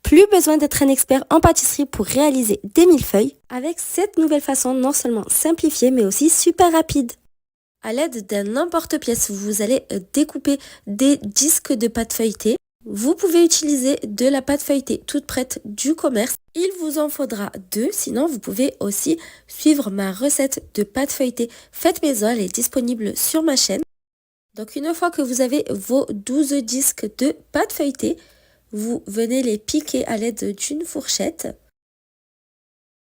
Plus besoin d'être un expert en pâtisserie pour réaliser des millefeuilles avec cette nouvelle façon non seulement simplifiée mais aussi super rapide. À l'aide d'un emporte-pièce, vous allez découper des disques de pâte feuilletée. Vous pouvez utiliser de la pâte feuilletée toute prête du commerce. Il vous en faudra 2, sinon vous pouvez aussi suivre ma recette de pâte feuilletée faite maison, elle est disponible sur ma chaîne. Donc une fois que vous avez vos 12 disques de pâte feuilletée, vous venez les piquer à l'aide d'une fourchette.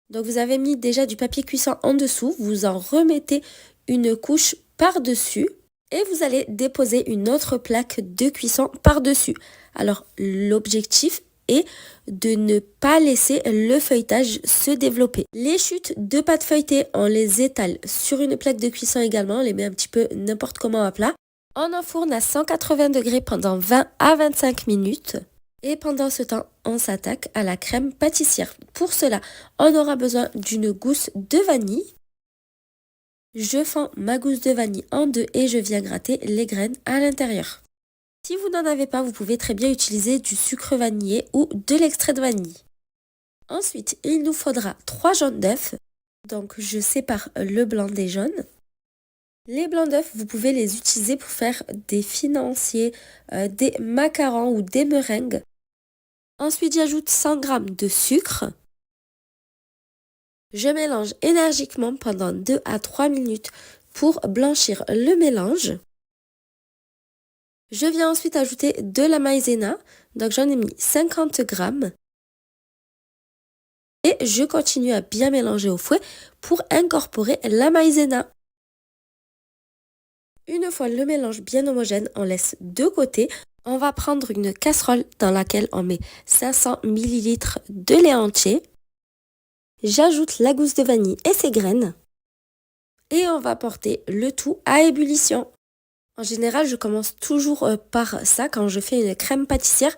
Donc vous avez mis déjà du papier cuisson en dessous, vous en remettez une couche par-dessus et vous allez déposer une autre plaque de cuisson par-dessus. Alors l'objectif est de ne pas laisser le feuilletage se développer. Les chutes de pâte feuilletée, on les étale sur une plaque de cuisson également, on les met un petit peu n'importe comment à plat. On enfourne à 180 degrés pendant 20 à 25 minutes. Et pendant ce temps, on s'attaque à la crème pâtissière. Pour cela, on aura besoin d'une gousse de vanille. Je fends ma gousse de vanille en deux et je viens gratter les graines à l'intérieur. Si vous n'en avez pas, vous pouvez très bien utiliser du sucre vanillé ou de l'extrait de vanille. Ensuite, il nous faudra 3 jaunes d'œufs. Donc, je sépare le blanc des jaunes. Les blancs d'œufs, vous pouvez les utiliser pour faire des financiers, des macarons ou des meringues. Ensuite, j'ajoute 100 g de sucre. Je mélange énergiquement pendant 2 à 3 minutes pour blanchir le mélange. Je viens ensuite ajouter de la maïzena. Donc, j'en ai mis 50 g. Et je continue à bien mélanger au fouet pour incorporer la maïzena. Une fois le mélange bien homogène, on laisse de côté. On va prendre une casserole dans laquelle on met 500 ml de lait entier. J'ajoute la gousse de vanille et ses graines. Et on va porter le tout à ébullition. En général, je commence toujours par ça quand je fais une crème pâtissière.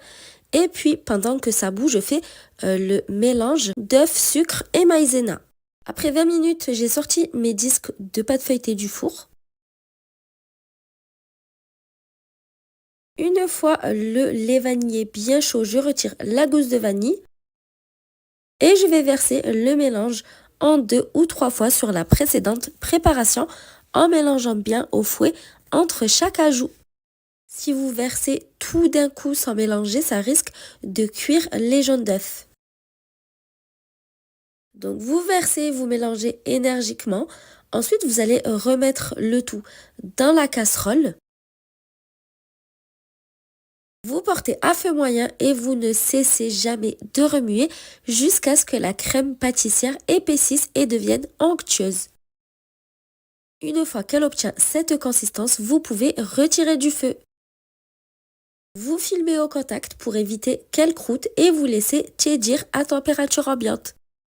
Et puis, pendant que ça bout, je fais le mélange d'œufs, sucre et maïzena. Après 20 minutes, j'ai sorti mes disques de pâte feuilletée du four. Une fois le lait vanillé bien chaud, je retire la gousse de vanille et je vais verser le mélange en 2 ou 3 fois sur la précédente préparation en mélangeant bien au fouet entre chaque ajout. Si vous versez tout d'un coup sans mélanger, ça risque de cuire les jaunes d'œufs. Donc vous versez, vous mélangez énergiquement. Ensuite, vous allez remettre le tout dans la casserole. Vous portez à feu moyen et vous ne cessez jamais de remuer jusqu'à ce que la crème pâtissière épaississe et devienne onctueuse. Une fois qu'elle obtient cette consistance, vous pouvez retirer du feu. Vous filmez au contact pour éviter qu'elle croûte et vous laissez tiédir à température ambiante.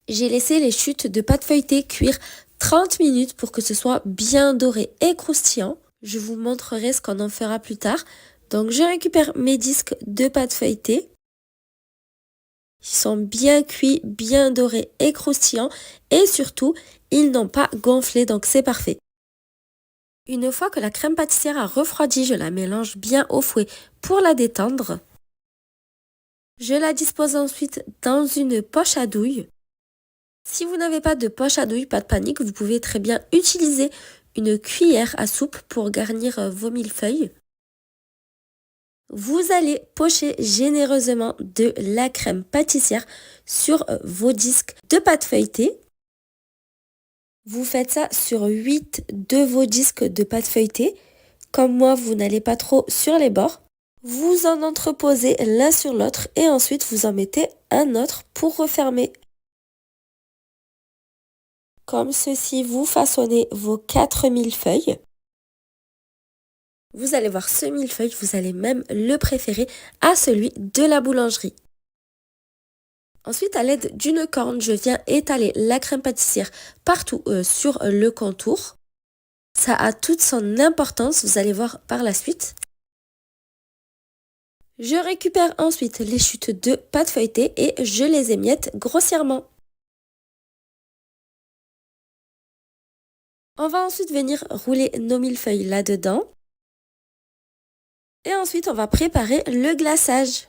J'ai laissé les chutes de pâte feuilletée cuire 30 minutes pour que ce soit bien doré et croustillant. Je vous montrerai ce qu'on en fera plus tard. Donc je récupère mes disques de pâte feuilletée. Ils sont bien cuits, bien dorés et croustillants. Et surtout, ils n'ont pas gonflé, donc c'est parfait. Une fois que la crème pâtissière a refroidi, je la mélange bien au fouet pour la détendre. Je la dispose ensuite dans une poche à douille. Si vous n'avez pas de poche à douille, pas de panique, vous pouvez très bien utiliser une cuillère à soupe pour garnir vos millefeuilles. Vous allez pocher généreusement de la crème pâtissière sur vos disques de pâte feuilletée. Vous faites ça sur 8 de vos disques de pâte feuilletée. Comme moi, vous n'allez pas trop sur les bords. Vous en entreposez l'un sur l'autre et ensuite vous en mettez un autre pour refermer. Comme ceci, vous façonnez vos 4 millefeuilles. Vous allez voir ce millefeuille, vous allez même le préférer à celui de la boulangerie. Ensuite, à l'aide d'une corne, je viens étaler la crème pâtissière partout sur le contour. Ça a toute son importance, vous allez voir par la suite. Je récupère ensuite les chutes de pâte feuilletée et je les émiette grossièrement. On va ensuite venir rouler nos millefeuilles là-dedans. Et ensuite, on va préparer le glaçage.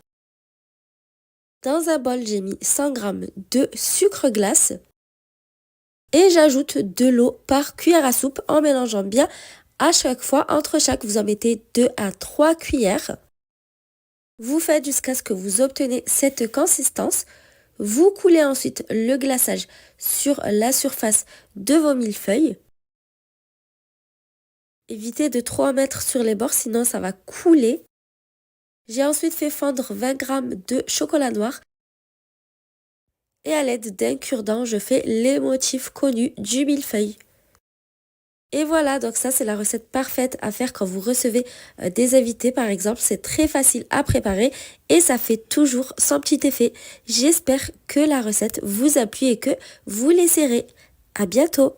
Dans un bol, j'ai mis 100 g de sucre glace et j'ajoute de l'eau par cuillère à soupe en mélangeant bien à chaque fois. Entre chaque, vous en mettez 2 à 3 cuillères. Vous faites jusqu'à ce que vous obtenez cette consistance. Vous coulez ensuite le glaçage sur la surface de vos millefeuilles. Évitez de trop en mettre sur les bords, sinon ça va couler. J'ai ensuite fait fondre 20 g de chocolat noir. Et à l'aide d'un cure-dent, je fais les motifs connus du millefeuille. Et voilà, donc ça c'est la recette parfaite à faire quand vous recevez des invités par exemple. C'est très facile à préparer et ça fait toujours son petit effet. J'espère que la recette vous a plu et que vous l'essaierez. À bientôt!